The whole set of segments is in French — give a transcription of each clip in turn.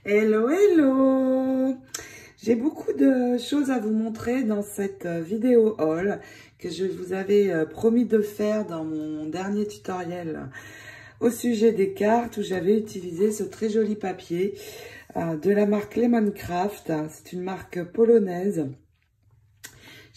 Hello, hello! J'ai beaucoup de choses à vous montrer dans cette vidéo haul que je vous avais promis de faire dans mon dernier tutoriel au sujet des cartes où j'avais utilisé ce très joli papier de la marque Lemoncraft. C'est une marque polonaise.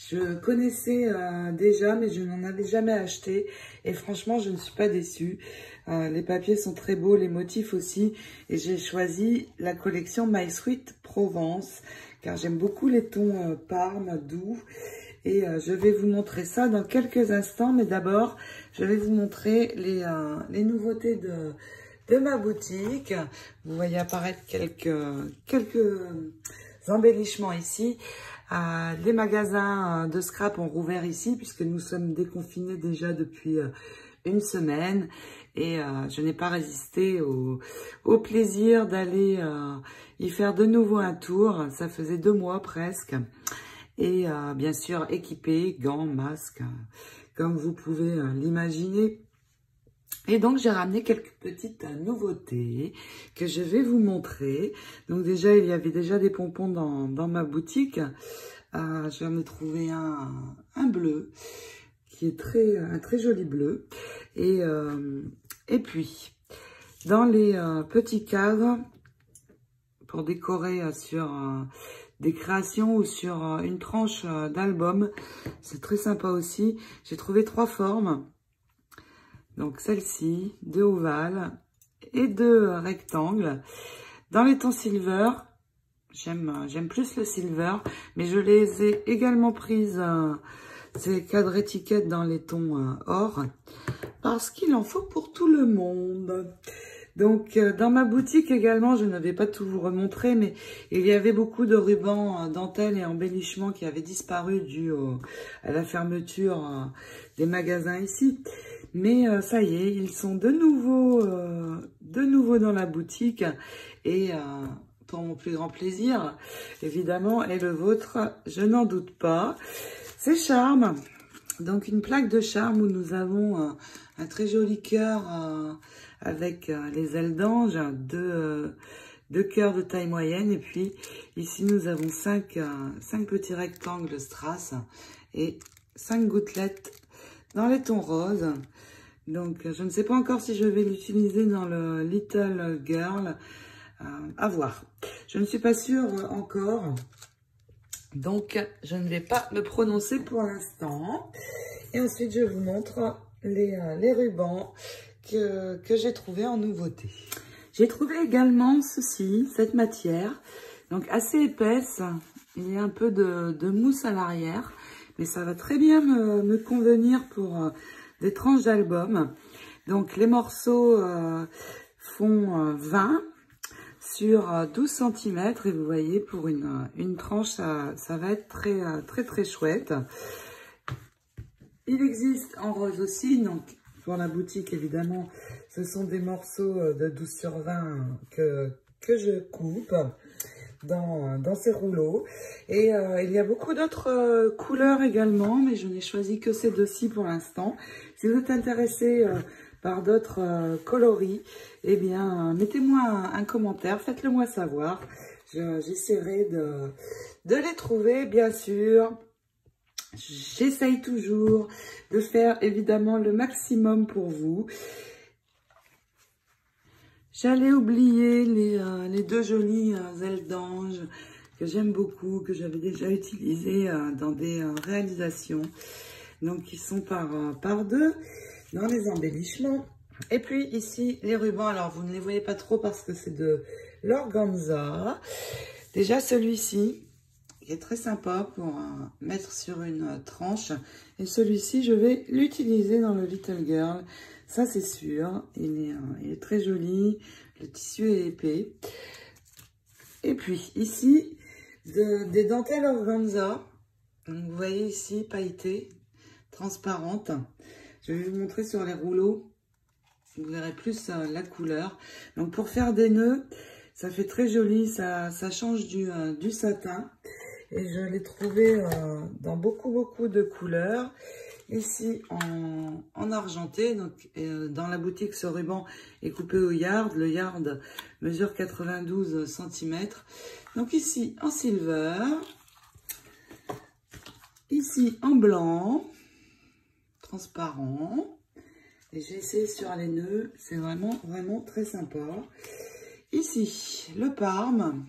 Je connaissais déjà, mais je n'en avais jamais acheté. Et franchement, je ne suis pas déçue. Les papiers sont très beaux, les motifs aussi. Et j'ai choisi la collection My Sweet Provence, car j'aime beaucoup les tons Parme, doux. Et je vais vous montrer ça dans quelques instants. Mais d'abord, je vais vous montrer les nouveautés de ma boutique. Vous voyez apparaître quelques embellissements ici. Les magasins de scrap ont rouvert ici puisque nous sommes déconfinés déjà depuis une semaine et je n'ai pas résisté au plaisir d'aller y faire de nouveau un tour. Ça faisait 2 mois presque et bien sûr équipé, gants, masques, comme vous pouvez l'imaginer. Et donc, j'ai ramené quelques petites nouveautés que je vais vous montrer. Donc déjà, il y avait déjà des pompons dans ma boutique. J'en ai trouvé un bleu, qui est un très joli bleu. Et puis, dans les petits cadres, pour décorer sur des créations ou sur une tranche d'album, c'est très sympa aussi. J'ai trouvé 3 formes. Donc celle-ci, 2 ovales et 2 rectangles. Dans les tons silver, j'aime plus le silver, mais je les ai également prises, ces cadres étiquettes dans les tons or, parce qu'il en faut pour tout le monde. Donc dans ma boutique également, je ne vais pas tout vous remontrer, mais il y avait beaucoup de rubans, dentelles et embellissements qui avaient disparu dû à la fermeture des magasins ici. Mais ça y est, ils sont de nouveau dans la boutique et pour mon plus grand plaisir, évidemment, et le vôtre, je n'en doute pas. C'est charme, donc une plaque de charme où nous avons un très joli cœur avec les ailes d'ange, 2 cœurs de taille moyenne et puis ici nous avons 5 petits rectangles strass et 5 gouttelettes dans les tons roses. Donc, je ne sais pas encore si je vais l'utiliser dans le Little Girl. À voir. Je ne suis pas sûre encore. Donc, je ne vais pas me prononcer pour l'instant. Et ensuite, je vous montre les rubans que j'ai trouvé en nouveauté. J'ai trouvé également cette matière. Donc, assez épaisse. Il y a un peu de mousse à l'arrière. Mais ça va très bien me convenir pour des tranches d'album. Donc les morceaux font 20 sur 12 cm et vous voyez pour une tranche ça va être très chouette. Il existe en rose aussi, donc pour la boutique évidemment ce sont des morceaux de 12 sur 20 que je coupe dans ces rouleaux. Et il y a beaucoup d'autres couleurs également, mais je n'ai choisi que ces 2-ci pour l'instant. Si vous êtes intéressé par d'autres coloris, eh bien, mettez-moi un commentaire, faites-le moi savoir. J'essaierai de les trouver, bien sûr. J'essaye toujours de faire évidemment le maximum pour vous. J'allais oublier les 2 jolies ailes d'ange que j'aime beaucoup, que j'avais déjà utilisées dans des réalisations. Donc, ils sont par 2 dans les embellissements. Et puis, ici, les rubans. Alors, vous ne les voyez pas trop parce que c'est de l'organza. Déjà, celui-ci, qui est très sympa pour mettre sur une tranche. Et celui-ci, je vais l'utiliser dans le Little Girl. Ça, c'est sûr. Il est très joli. Le tissu est épais. Et puis, ici, des dentelles organza. Donc, vous voyez ici, pailletées, transparentes. Je vais vous montrer sur les rouleaux. Vous verrez plus la couleur. Donc, pour faire des nœuds, ça fait très joli. Ça change du satin. Et je l'ai trouvé dans beaucoup de couleurs. ici en argenté. Donc, dans la boutique, ce ruban est coupé au yard. Le yard mesure 92 cm. Donc ici en silver. Ici en blanc. Transparent. Et j'ai essayé sur les nœuds. C'est vraiment très sympa. Ici, le Parme.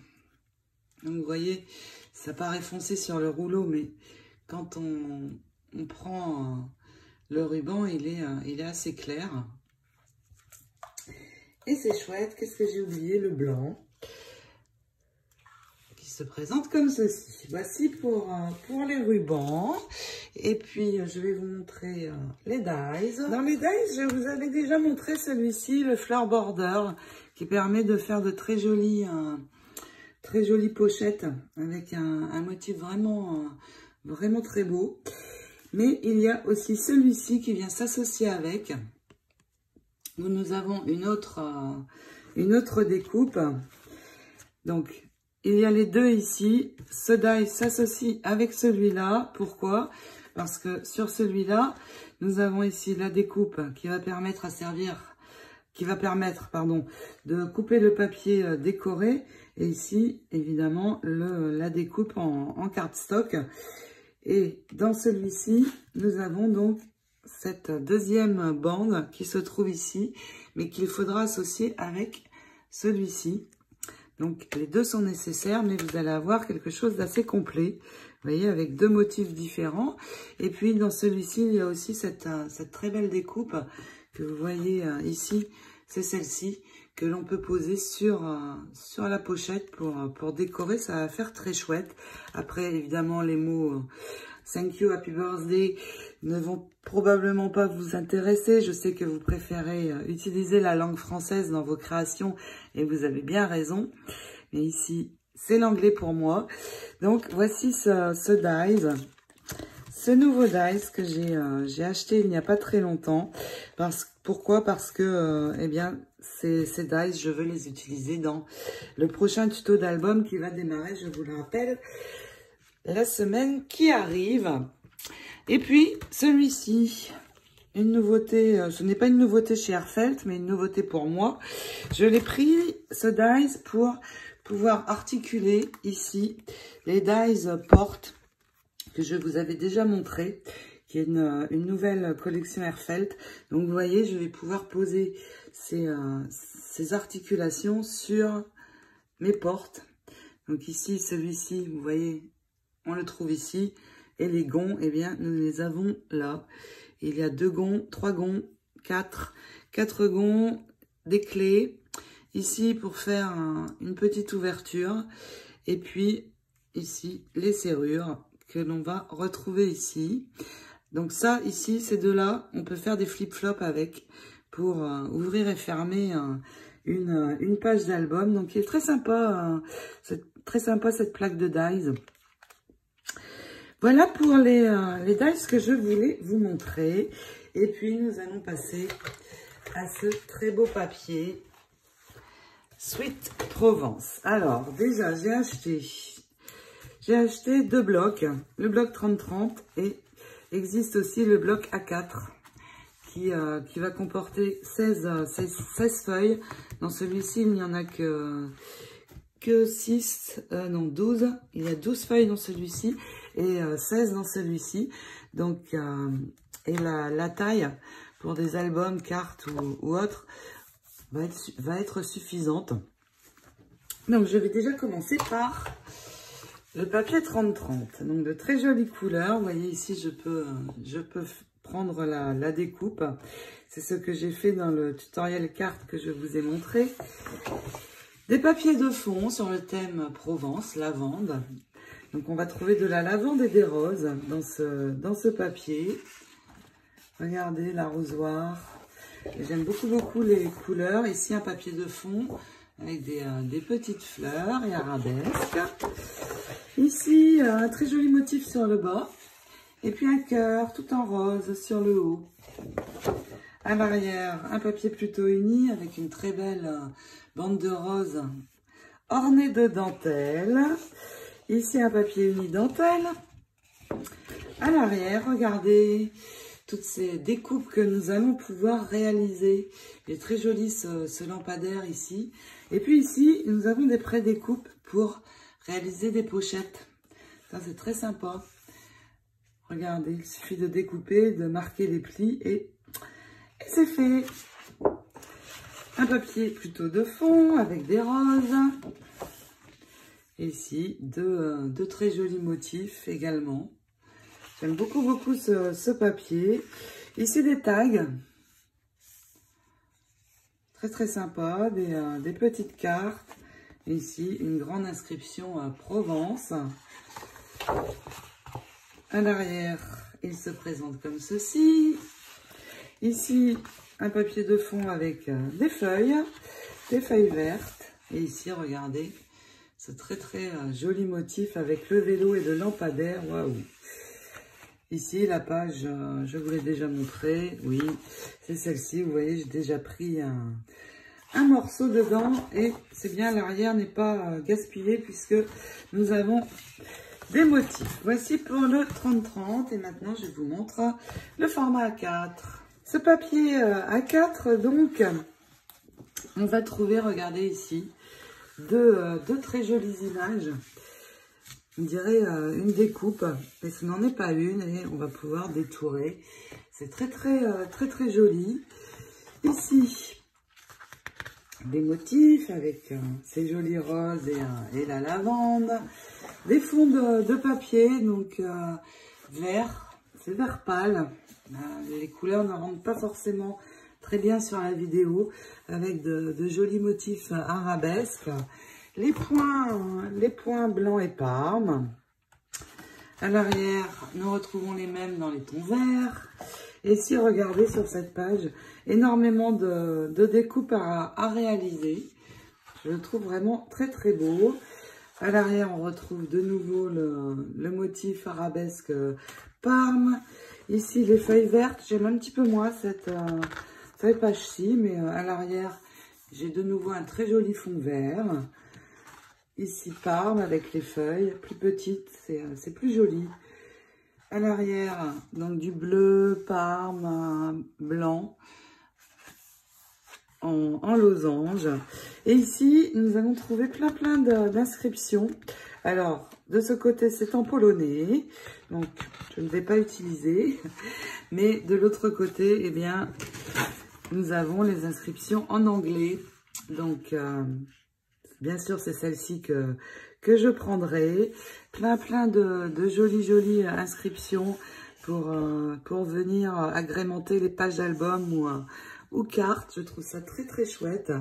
Donc, vous voyez, ça paraît foncé sur le rouleau, mais quand on prend le ruban, il est assez clair. Et c'est chouette. Qu'est-ce que j'ai oublié? Le blanc, qui se présente comme ceci. Voici pour les rubans. Et puis, je vais vous montrer les dies. Dans les dies, je vous avais déjà montré celui-ci, le Fleur Border, qui permet de faire de très jolies pochettes avec un motif vraiment très beau. Mais il y a aussi celui-ci qui vient s'associer avec. Nous avons une autre découpe. Donc, il y a les deux ici. Ce die s'associe avec celui-là. Pourquoi? Parce que sur celui-là, nous avons ici la découpe qui va permettre de couper le papier décoré. Et ici, évidemment, la découpe en cardstock. Et dans celui-ci, nous avons donc cette deuxième bande qui se trouve ici, mais qu'il faudra associer avec celui-ci. Donc, les deux sont nécessaires, mais vous allez avoir quelque chose d'assez complet. Vous voyez, avec deux motifs différents. Et puis, dans celui-ci, il y a aussi cette très belle découpe que vous voyez ici. C'est celle-ci que l'on peut poser sur la pochette pour décorer. Ça va faire très chouette. Après, évidemment, les mots Thank you, Happy Birthday ne vont probablement pas vous intéresser. Je sais que vous préférez utiliser la langue française dans vos créations et vous avez bien raison. Mais ici, c'est l'anglais pour moi. Donc, voici ce dies. Ce nouveau dies que j'ai acheté il n'y a pas très longtemps. Pourquoi? Parce que, eh bien, ces dies, je veux les utiliser dans le prochain tuto d'album qui va démarrer, je vous le rappelle, la semaine qui arrive. Et puis, celui-ci, une nouveauté, ce n'est pas une nouveauté chez Airfelt, mais une nouveauté pour moi. Je l'ai pris, ce dies, pour pouvoir articuler ici les dies portes que je vous avais déjà montré, qui est une nouvelle collection Airfelt. Donc, vous voyez, je vais pouvoir poser ces articulations sur mes portes. Donc, ici, celui-ci, vous voyez, on le trouve ici. Et les gonds, eh bien, nous les avons là. Il y a 2 gonds, 3 gonds, 4 gonds, des clés. Ici, pour faire une petite ouverture. Et puis, ici, les serrures que l'on va retrouver ici. Donc ça, ici, ces deux-là, on peut faire des flip-flops avec pour ouvrir et fermer une page d'album. Donc, il est très sympa, cette plaque de dies. Voilà pour les dies que je voulais vous montrer. Et puis, nous allons passer à ce très beau papier Sweet Provence. Alors, déjà, j'ai acheté 2 blocs. Le bloc 30-30 et existe aussi le bloc A4 qui va comporter 16 feuilles. Dans celui-ci, il n'y en a que 6, non 12. Il y a 12 feuilles dans celui-ci et 16 dans celui-ci. Donc, et la taille pour des albums, cartes ou autres va être suffisante. Donc, je vais déjà commencer par le papier 30-30. Donc, de très jolies couleurs. Vous voyez ici, je peux prendre la découpe. C'est ce que j'ai fait dans le tutoriel carte que je vous ai montré. Des papiers de fond sur le thème Provence, lavande. Donc, on va trouver de la lavande et des roses dans ce papier. Regardez l'arrosoir. J'aime beaucoup les couleurs. Ici, un papier de fond avec des petites fleurs et arabesques. Ici, un très joli motif sur le bas. Et puis un cœur tout en rose sur le haut. À l'arrière, un papier plutôt uni avec une très belle bande de rose ornée de dentelle. Ici, un papier uni dentelle. À l'arrière, regardez, toutes ces découpes que nous allons pouvoir réaliser. Il est très joli ce lampadaire ici. Et puis ici, nous avons des pré-découpes pour réaliser des pochettes. Ça, c'est très sympa. Regardez, il suffit de découper, de marquer les plis et c'est fait. Un papier plutôt de fond avec des roses. Et ici, deux très jolis motifs également. J'aime beaucoup ce papier. Ici, des tags. Très sympa. Des petites cartes. Et ici, une grande inscription à Provence. À l'arrière, il se présente comme ceci. Ici, un papier de fond avec des feuilles vertes. Et ici, regardez, ce très joli motif avec le vélo et le lampadaire. Waouh! Ici, la page, je vous l'ai déjà montré. Oui, c'est celle-ci. Vous voyez, j'ai déjà pris un morceau dedans. Et c'est bien, l'arrière n'est pas gaspillé puisque nous avons des motifs. Voici pour le 30-30. Et maintenant, je vous montre le format A4. Ce papier A4, donc, on va trouver, regardez ici, deux très jolies images. On dirait une découpe, mais ce n'en est pas une et on va pouvoir détourer. C'est très joli. Ici, des motifs avec ces jolis roses et la lavande. Des fonds de papier, donc vert, c'est vert pâle. Les couleurs ne rendent pas forcément très bien sur la vidéo, avec de jolis motifs arabesques. Les points blancs et parme. À l'arrière, nous retrouvons les mêmes dans les tons verts. Et ici, regardez sur cette page, énormément de découpes à réaliser. Je le trouve vraiment très beau. À l'arrière, on retrouve de nouveau le motif arabesque parme. Ici, les feuilles vertes. J'aime un petit peu moins cette page-ci, mais à l'arrière, j'ai de nouveau un très joli fond vert. Ici, parme avec les feuilles plus petites, c'est plus joli. À l'arrière, donc du bleu, parme, blanc, en losange. Et ici, nous allons trouver plein d'inscriptions. Alors, de ce côté, c'est en polonais, donc je ne vais pas utiliser. Mais de l'autre côté, eh bien, nous avons les inscriptions en anglais. Donc, bien sûr, c'est celle-ci que je prendrai. Plein de jolies inscriptions pour venir agrémenter les pages d'album ou cartes. Je trouve ça très chouette.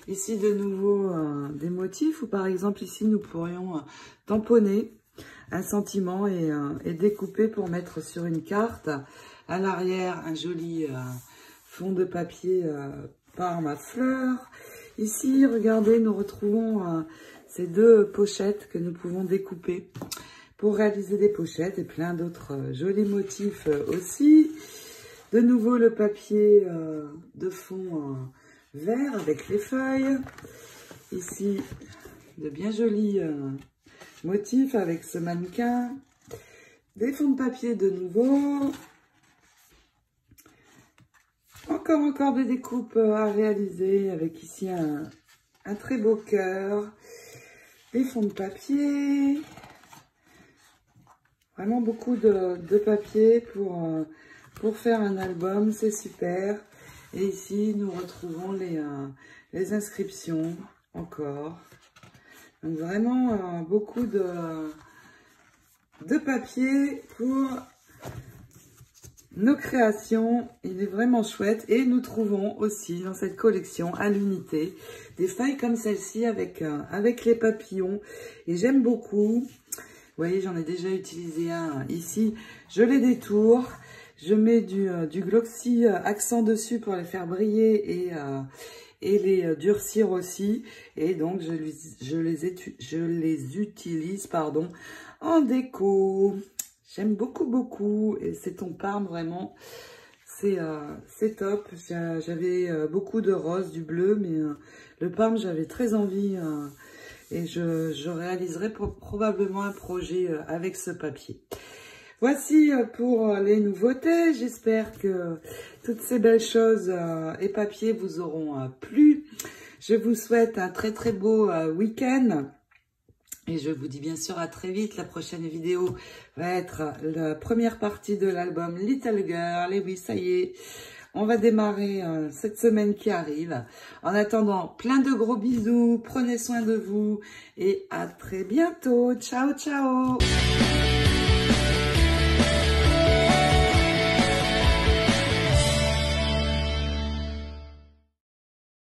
Ici, de nouveau, des motifs où, par exemple, ici, nous pourrions tamponner un sentiment et découper pour mettre sur une carte. À l'arrière, un joli fond de papier parme à fleurs. Ici, regardez, nous retrouvons ces deux pochettes que nous pouvons découper pour réaliser des pochettes et plein d'autres jolis motifs aussi. De nouveau, le papier de fond vert avec les feuilles. Ici, de bien jolis motifs avec ce mannequin. Des fonds de papier de nouveau. Encore des découpes à réaliser avec ici un très beau cœur. Des fonds de papier. Vraiment beaucoup de papier pour faire un album, c'est super. Et ici, nous retrouvons les inscriptions encore. Donc vraiment beaucoup de papier pour nos créations. Il est vraiment chouette. Et nous trouvons aussi dans cette collection à l'unité des feuilles comme celle-ci avec les papillons. Et j'aime beaucoup. Vous voyez, j'en ai déjà utilisé un ici. Je les détourne. Je mets du Gloxy accent dessus pour les faire briller et les durcir aussi. Et donc, je les utilise pardon, en déco. J'aime beaucoup. Et ces tons parme, vraiment, c'est top. J'avais beaucoup de rose, du bleu, mais le parme, j'avais très envie. Et je réaliserai probablement un projet avec ce papier. Voici pour les nouveautés. J'espère que toutes ces belles choses et papiers vous auront plu. Je vous souhaite un très très beau week-end. Et je vous dis bien sûr à très vite. La prochaine vidéo va être la première partie de l'album Little Girl. Et oui, ça y est, on va démarrer cette semaine qui arrive. En attendant, plein de gros bisous. Prenez soin de vous et à très bientôt. Ciao, ciao.